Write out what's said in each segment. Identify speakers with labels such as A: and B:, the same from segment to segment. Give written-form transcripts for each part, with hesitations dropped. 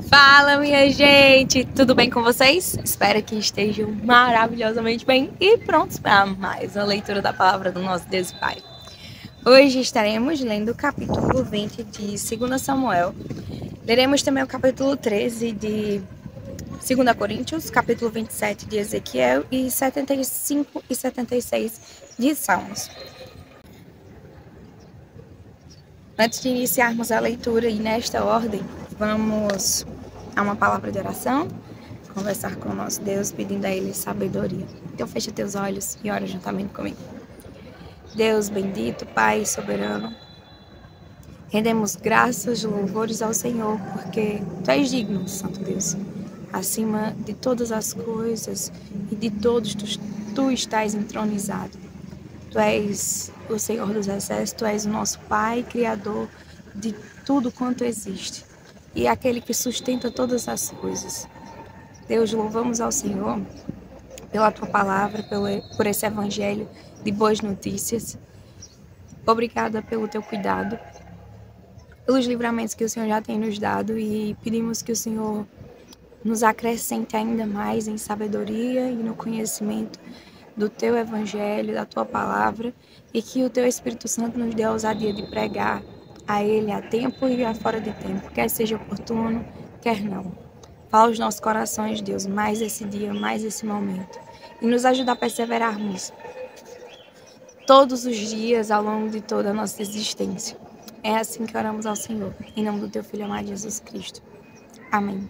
A: Fala, minha gente! Tudo bem com vocês? Espero que estejam maravilhosamente bem e prontos para mais uma leitura da palavra do nosso Deus e Pai. Hoje estaremos lendo o capítulo 20 de 2 Samuel. Leremos também o capítulo 13 de 2 Coríntios, capítulo 27 de Ezequiel e 75 e 76 de Salmos. Antes de iniciarmos a leitura e nesta ordem, vamos a uma palavra de oração, conversar com o nosso Deus, pedindo a Ele sabedoria. Então fecha teus olhos e ora juntamente comigo. Deus bendito, Pai soberano, rendemos graças e louvores ao Senhor, porque Tu és digno, Santo Deus. Acima de todas as coisas e de todos, Tu estás entronizado. Tu és o Senhor dos Exércitos, Tu és o nosso Pai, Criador de tudo quanto existe. E aquele que sustenta todas as coisas. Deus, louvamos ao Senhor pela Tua palavra, por esse evangelho de boas notícias. Obrigada pelo Teu cuidado, pelos livramentos que o Senhor já tem nos dado e pedimos que o Senhor nos acrescente ainda mais em sabedoria e no conhecimento do Teu evangelho, da Tua palavra, e que o Teu Espírito Santo nos dê a ousadia de pregar a Ele a tempo e a fora de tempo, quer seja oportuno, quer não. Fala aos nossos corações, Deus, mais esse dia, mais esse momento, e nos ajuda a perseverarmos todos os dias ao longo de toda a nossa existência. É assim que oramos ao Senhor, em nome do Teu Filho amado Jesus Cristo. Amém.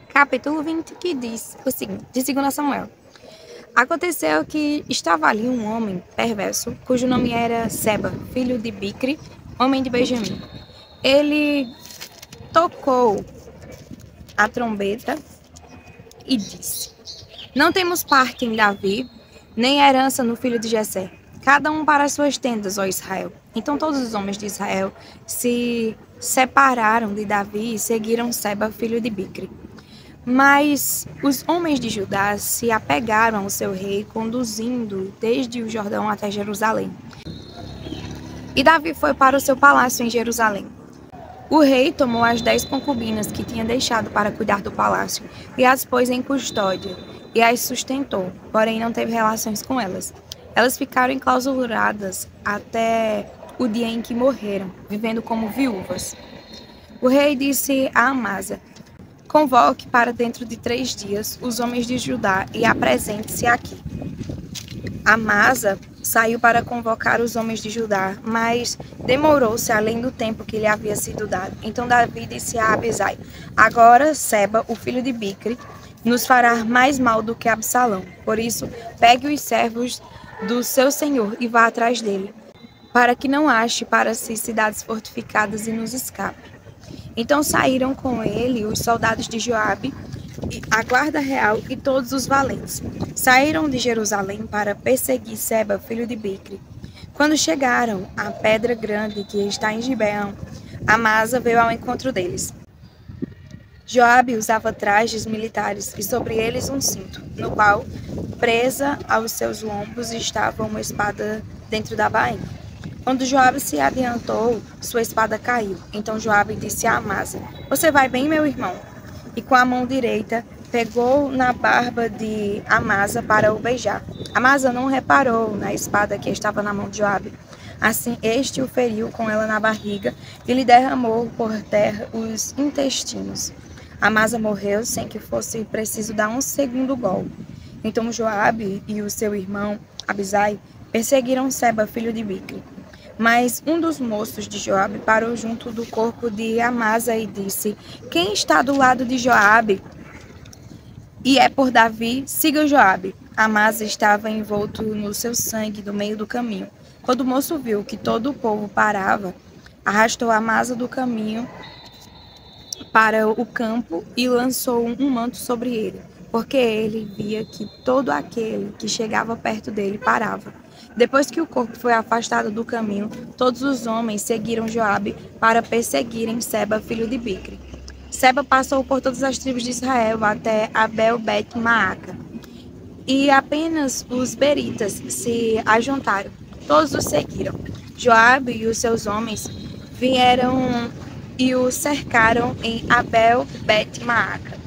A: Capítulo 20, que diz o seguinte, de 2 Samuel. Aconteceu que estava ali um homem perverso, cujo nome era Seba, filho de Bicri, homem de Benjamim. Ele tocou a trombeta e disse: Não temos parte em Davi, nem herança no filho de Jessé. Cada um para as suas tendas, ó Israel. Então todos os homens de Israel se separaram de Davi e seguiram Seba, filho de Bicri. Mas os homens de Judá se apegaram ao seu rei, conduzindo desde o Jordão até Jerusalém. E Davi foi para o seu palácio em Jerusalém. O rei tomou as 10 concubinas que tinha deixado para cuidar do palácio e as pôs em custódia e as sustentou, porém não teve relações com elas. Elas ficaram enclausuradas até o dia em que morreram, vivendo como viúvas. O rei disse a Amasa: Convoque para dentro de 3 dias os homens de Judá e apresente-se aqui. Amasa saiu para convocar os homens de Judá, mas demorou-se além do tempo que lhe havia sido dado. Então Davi disse a Abisai: Agora Seba, o filho de Bicri, nos fará mais mal do que Absalão. Por isso, pegue os servos do seu senhor e vá atrás dele, para que não ache para si cidades fortificadas e nos escape. Então saíram com ele os soldados de Joabe, a guarda real e todos os valentes. Saíram de Jerusalém para perseguir Seba, filho de Bicri. Quando chegaram à pedra grande que está em Gibeão, Amasa veio ao encontro deles. Joabe usava trajes militares e sobre eles um cinto, no qual, presa aos seus lombos, estava uma espada dentro da bainha. Quando Joabe se adiantou, sua espada caiu. Então Joabe disse a Amasa: Você vai bem, meu irmão? E com a mão direita pegou na barba de Amasa para o beijar. Amasa não reparou na espada que estava na mão de Joabe. Assim este o feriu com ela na barriga e lhe derramou por terra os intestinos. Amasa morreu sem que fosse preciso dar um segundo golpe. Então Joabe e o seu irmão Abisai perseguiram Seba, filho de Bicri. Mas um dos moços de Joabe parou junto do corpo de Amasa e disse: Quem está do lado de Joabe e é por Davi, siga Joabe. Amasa estava envolto no seu sangue no meio do caminho. Quando o moço viu que todo o povo parava, arrastou Amasa do caminho para o campo e lançou um manto sobre ele, porque ele via que todo aquele que chegava perto dele parava. Depois que o corpo foi afastado do caminho, todos os homens seguiram Joabe para perseguirem Seba, filho de Bicri. Seba passou por todas as tribos de Israel até Abel-Bet-Maaca. E apenas os beritas se ajuntaram. Todos os seguiram. Joabe e os seus homens vieram e o cercaram em Abel-Bet-Maaca.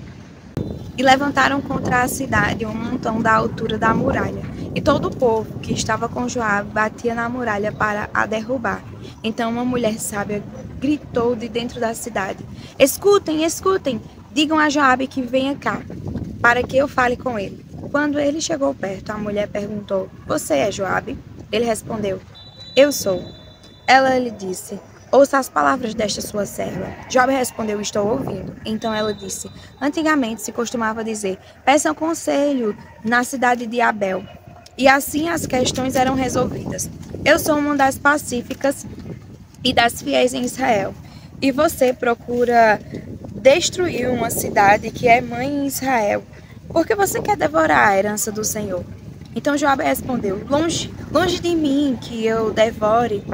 A: E levantaram contra a cidade um montão da altura da muralha. E todo o povo que estava com Joabe batia na muralha para a derrubar. Então uma mulher sábia gritou de dentro da cidade: Escutem, escutem! Digam a Joabe que venha cá, para que eu fale com ele. Quando ele chegou perto, a mulher perguntou: Você é Joabe? Ele respondeu: Eu sou. Ela lhe disse: Ouça as palavras desta sua serva. Joabe respondeu: Estou ouvindo. Então ela disse: Antigamente se costumava dizer: Peçam conselho na cidade de Abel. E assim as questões eram resolvidas. Eu sou uma das pacíficas e das fiéis em Israel. E você procura destruir uma cidade que é mãe em Israel, porque você quer devorar a herança do Senhor. Então Joabe respondeu: Longe de mim que eu devore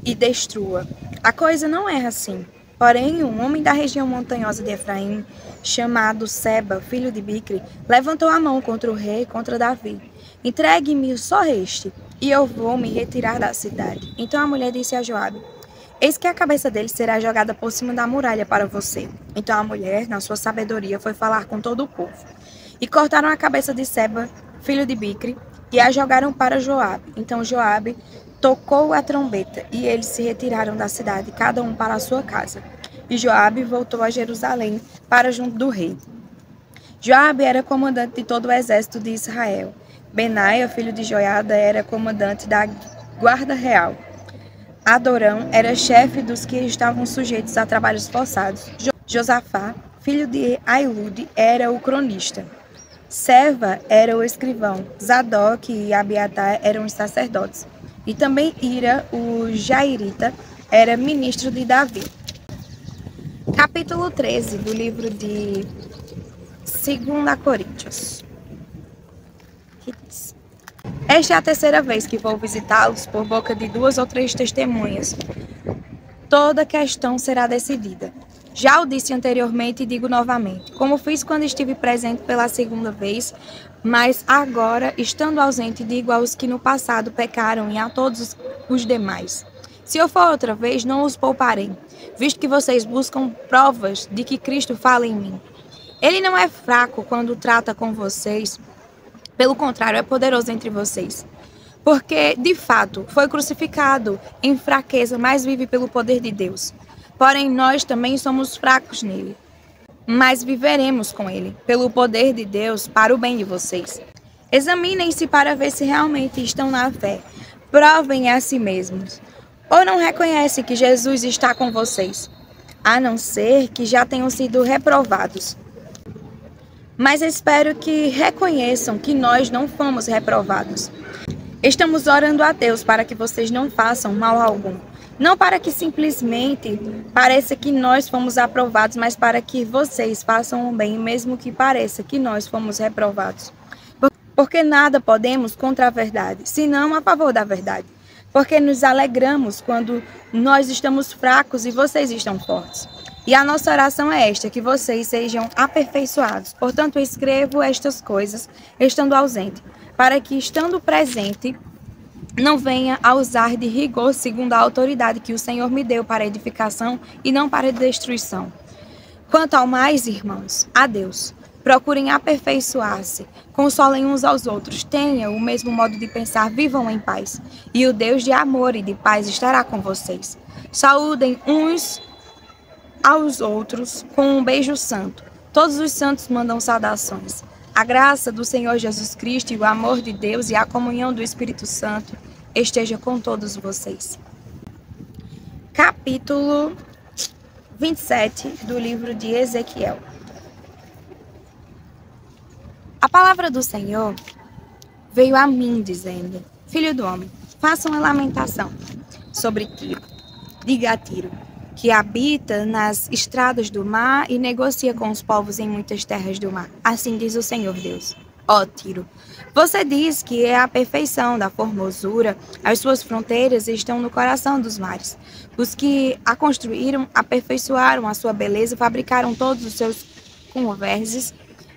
A: e destrua. A coisa não é assim. Porém, um homem da região montanhosa de Efraim, chamado Seba, filho de Bicri, levantou a mão contra o rei, contra Davi. Entregue-me só este, e eu vou me retirar da cidade. Então a mulher disse a Joabe: Eis que a cabeça dele será jogada por cima da muralha para você. Então a mulher, na sua sabedoria, foi falar com todo o povo. E cortaram a cabeça de Seba, filho de Bicri, e a jogaram para Joabe. Então Joabe tocou a trombeta, e eles se retiraram da cidade, cada um para a sua casa. E Joabe voltou a Jerusalém, para junto do rei. Joabe era comandante de todo o exército de Israel. Benaia, filho de Joiada, era comandante da guarda real. Adorão era chefe dos que estavam sujeitos a trabalhos forçados. Josafá, filho de Ailude, era o cronista. Seva era o escrivão. Zadok e Abiatar eram os sacerdotes. E também Ira, o Jairita, era ministro de Davi. Capítulo 13 do livro de 2 Coríntios. Que diz: Esta é a terceira vez que vou visitá-los por boca de 2 ou 3 testemunhas. Toda questão será decidida. Já o disse anteriormente e digo novamente, como fiz quando estive presente pela segunda vez, mas agora, estando ausente, digo aos que no passado pecaram e a todos os demais. Se eu for outra vez, não os pouparei, visto que vocês buscam provas de que Cristo fala em mim. Ele não é fraco quando trata com vocês, pelo contrário, é poderoso entre vocês. Porque, de fato, foi crucificado em fraqueza, mas vive pelo poder de Deus. Porém, nós também somos fracos nele, mas viveremos com ele, pelo poder de Deus, para o bem de vocês. Examinem-se para ver se realmente estão na fé. Provem a si mesmos. Ou não reconhecem que Jesus está com vocês, a não ser que já tenham sido reprovados. Mas espero que reconheçam que nós não fomos reprovados. Estamos orando a Deus para que vocês não façam mal algum. Não para que simplesmente pareça que nós fomos aprovados, mas para que vocês façam o bem, mesmo que pareça que nós fomos reprovados. Porque nada podemos contra a verdade, senão a favor da verdade. Porque nos alegramos quando nós estamos fracos e vocês estão fortes. E a nossa oração é esta, que vocês sejam aperfeiçoados. Portanto, escrevo estas coisas, estando ausente, para que, estando presente, não venha a usar de rigor segundo a autoridade que o Senhor me deu para edificação e não para destruição. Quanto ao mais, irmãos, a Deus. Procurem aperfeiçoar-se, consolem uns aos outros, tenham o mesmo modo de pensar, vivam em paz. E o Deus de amor e de paz estará com vocês. Saúdem uns aos outros com um beijo santo. Todos os santos mandam saudações. A graça do Senhor Jesus Cristo e o amor de Deus e a comunhão do Espírito Santo esteja com todos vocês. Capítulo 27 do livro de Ezequiel. A palavra do Senhor veio a mim dizendo: Filho do homem, faça uma lamentação sobre Tiro. Diga a Tiro, que habita nas estradas do mar e negocia com os povos em muitas terras do mar. Assim diz o Senhor Deus. Ó Tiro, você diz que é a perfeição da formosura, as suas fronteiras estão no coração dos mares. Os que a construíram aperfeiçoaram a sua beleza, fabricaram todos os seus converses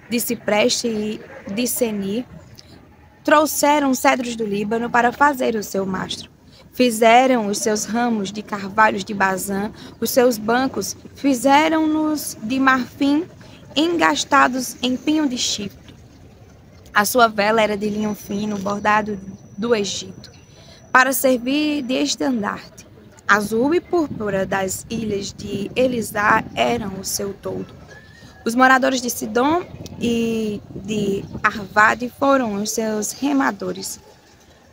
A: de cipreste e de senir, trouxeram cedros do Líbano para fazer o seu mastro. Fizeram os seus ramos de carvalhos de Bazã, os seus bancos fizeram-nos de marfim, engastados em pinho de chipre. A sua vela era de linho fino, bordado do Egito, para servir de estandarte. Azul e púrpura das ilhas de Elisá eram o seu todo. Os moradores de Sidom e de Arvade foram os seus remadores.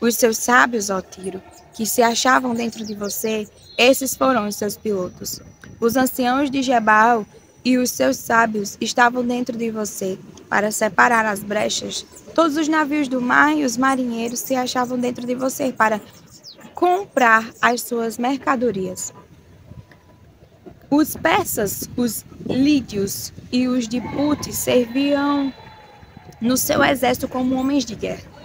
A: Os seus sábios, ó Tiro, que se achavam dentro de você, esses foram os seus pilotos. Os anciãos de Gebal e os seus sábios estavam dentro de você, para separar as brechas. Todos os navios do mar e os marinheiros se achavam dentro de você, para comprar as suas mercadorias. Os persas, os lídios e os de Put serviam no seu exército como homens de guerra.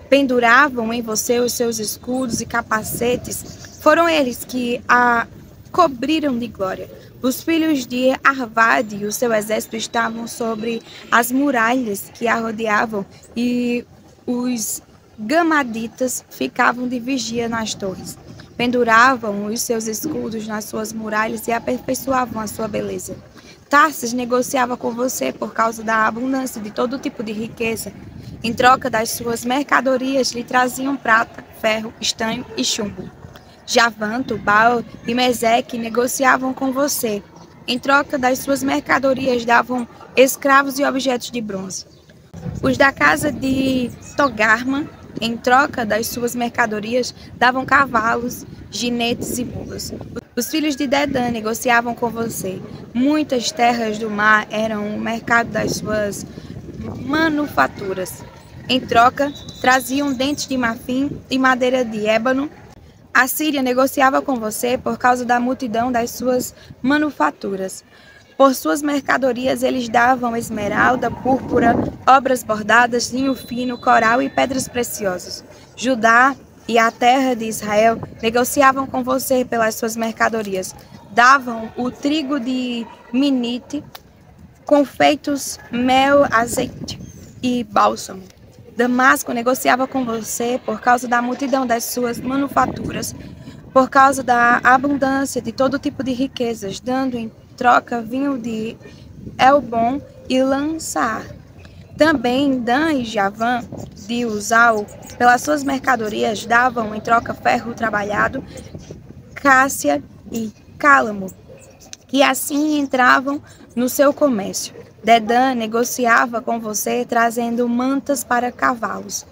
A: Penduravam em você os seus escudos e capacetes. Foram eles que a cobriram de glória. Os filhos de Arvade e o seu exército estavam sobre as muralhas que a rodeavam, e os gamaditas ficavam de vigia nas torres. Penduravam os seus escudos nas suas muralhas e aperfeiçoavam a sua beleza. Tarsis negociava com você por causa da abundância de todo tipo de riqueza. Em troca das suas mercadorias, lhe traziam prata, ferro, estanho e chumbo. Javã, Tubal e Meseque negociavam com você. Em troca das suas mercadorias, davam escravos e objetos de bronze. Os da casa de Togarma, em troca das suas mercadorias, davam cavalos, jinetes e mulas. Os filhos de Dedã negociavam com você. Muitas terras do mar eram o mercado das suas manufaturas. Em troca, traziam dentes de marfim e madeira de ébano. A Síria negociava com você por causa da multidão das suas manufaturas. Por suas mercadorias eles davam esmeralda, púrpura, obras bordadas, linho fino, coral e pedras preciosas. Judá e a terra de Israel negociavam com você pelas suas mercadorias. Davam o trigo de Minite, confeitos, mel, azeite e bálsamo. Damasco negociava com você por causa da multidão das suas manufaturas, por causa da abundância de todo tipo de riquezas, dando em troca vinho de Elbom e Lançar. Também Dan e Javã de Uzal, pelas suas mercadorias, davam em troca ferro trabalhado, cássia e cálamo, que assim entravam no seu comércio. Dedã negociava com você, trazendo mantas para cavalos.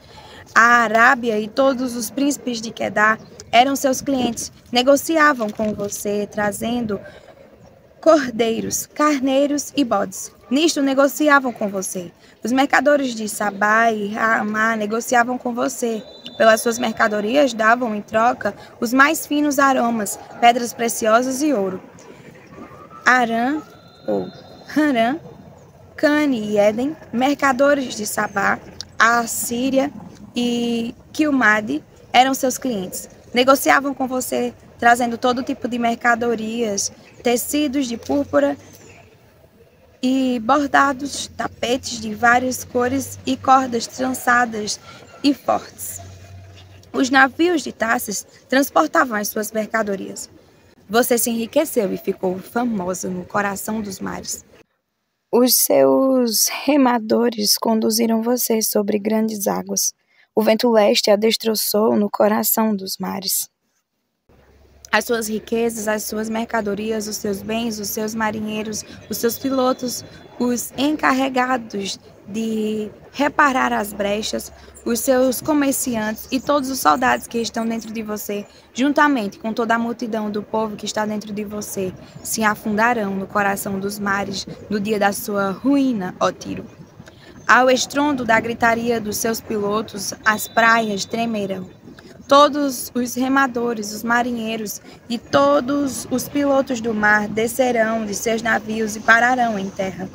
A: A Arábia e todos os príncipes de Quedar eram seus clientes. Negociavam com você, trazendo cordeiros, carneiros e bodes. Nisto negociavam com você. Os mercadores de Sabá e Ramá negociavam com você. Pelas suas mercadorias davam em troca os mais finos aromas, pedras preciosas e ouro. Arã ou Harã, Cane e Éden, mercadores de Sabá, a Síria e Quilmade eram seus clientes. Negociavam com você, trazendo todo tipo de mercadorias, tecidos de púrpura e bordados, tapetes de várias cores e cordas trançadas e fortes. Os navios de Tarsis transportavam as suas mercadorias. Você se enriqueceu e ficou famosa no coração dos mares. Os seus remadores conduziram você sobre grandes águas. O vento leste a destroçou no coração dos mares. As suas riquezas, as suas mercadorias, os seus bens, os seus marinheiros, os seus pilotos, os encarregados de reparar as brechas, os seus comerciantes e todos os soldados que estão dentro de você, juntamente com toda a multidão do povo que está dentro de você, se afundarão no coração dos mares no dia da sua ruína, ó Tiro. Ao estrondo da gritaria dos seus pilotos, as praias tremerão. Todos os remadores, os marinheiros e todos os pilotos do mar descerão de seus navios e pararão em terra.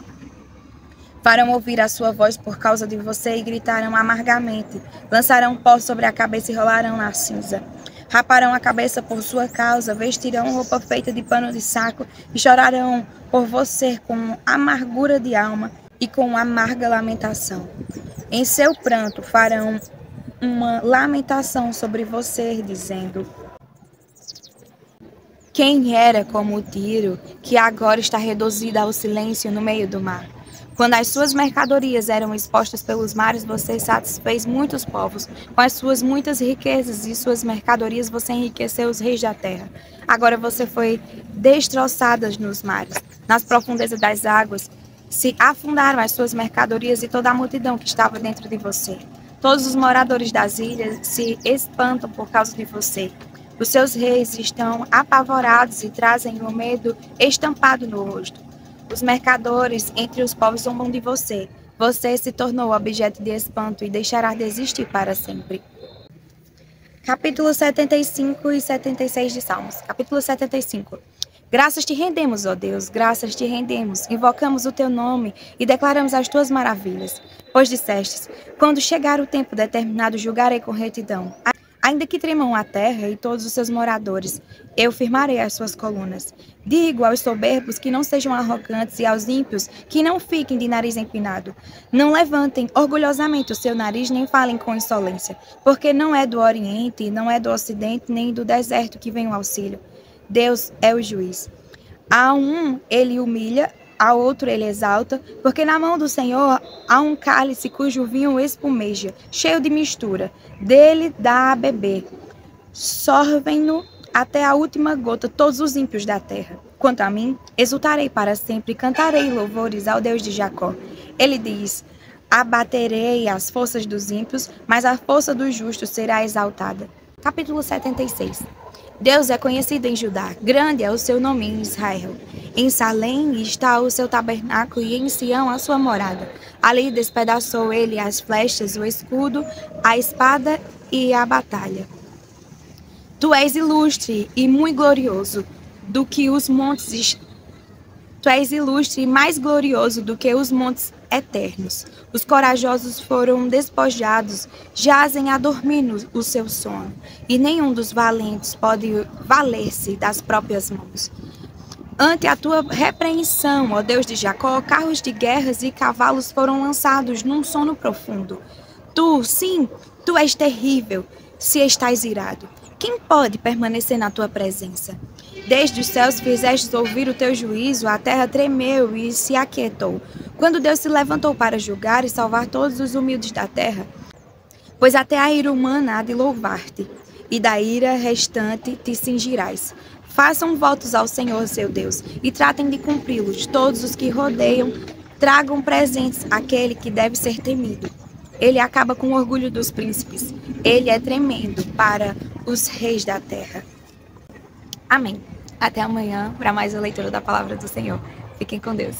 A: Farão ouvir a sua voz por causa de você e gritarão amargamente. Lançarão pó sobre a cabeça e rolarão na cinza. Raparão a cabeça por sua causa, vestirão roupa feita de pano de saco e chorarão por você com amargura de alma e com amarga lamentação. Em seu pranto farão uma lamentação sobre você, dizendo: Quem era como o Tiro, que agora está reduzida ao silêncio no meio do mar? Quando as suas mercadorias eram expostas pelos mares, você satisfez muitos povos. Com as suas muitas riquezas e suas mercadorias, você enriqueceu os reis da terra. Agora você foi destroçada nos mares. Nas profundezas das águas, se afundaram as suas mercadorias e toda a multidão que estava dentro de você. Todos os moradores das ilhas se espantam por causa de você. Os seus reis estão apavorados e trazem o medo estampado no rosto. Os mercadores entre os povos zombam de você. Você se tornou objeto de espanto e deixará de existir para sempre. Capítulo 75 e 76 de Salmos. Capítulo 75. Graças te rendemos, ó Deus, graças te rendemos. Invocamos o teu nome e declaramos as tuas maravilhas. Pois dissestes, quando chegar o tempo determinado, julgarei com retidão. Ainda que tremam a terra e todos os seus moradores, eu firmarei as suas colunas. Digo aos soberbos que não sejam arrogantes e aos ímpios que não fiquem de nariz empinado. Não levantem orgulhosamente o seu nariz nem falem com insolência, porque não é do Oriente, não é do Ocidente, nem do deserto que vem o auxílio. Deus é o juiz. A um ele humilha, a outro ele exalta, porque na mão do Senhor há um cálice cujo vinho espumeja, cheio de mistura. Dele dá a beber. Sorvem-no até a última gota todos os ímpios da terra. Quanto a mim, exultarei para sempre e cantarei louvores ao Deus de Jacó. Ele diz, abaterei as forças dos ímpios, mas a força dos justos será exaltada. Capítulo 76. Deus é conhecido em Judá, grande é o seu nome em Israel. Em Salém está o seu tabernáculo e em Sião a sua morada. Ali despedaçou ele as flechas, o escudo, a espada e a batalha. Tu és ilustre e muito glorioso do que os montes. Tu és ilustre e mais glorioso do que os montes eternos. Os corajosos foram despojados, jazem a dormir o seu sono, e nenhum dos valentes pode valer-se das próprias mãos. Ante a tua repreensão, ó Deus de Jacó, carros de guerras e cavalos foram lançados num sono profundo. Tu, sim, tu és terrível, se estás irado. Quem pode permanecer na tua presença? Desde os céus fizestes ouvir o teu juízo, a terra tremeu e se aquietou. Quando Deus se levantou para julgar e salvar todos os humildes da terra, pois até a ira humana há de louvar-te, e da ira restante te cingirás. Façam votos ao Senhor, seu Deus, e tratem de cumpri-los. Todos os que rodeiam, tragam presentes àquele que deve ser temido. Ele acaba com o orgulho dos príncipes. Ele é tremendo para os reis da terra. Amém. Até amanhã para mais uma leitura da palavra do Senhor. Fiquem com Deus.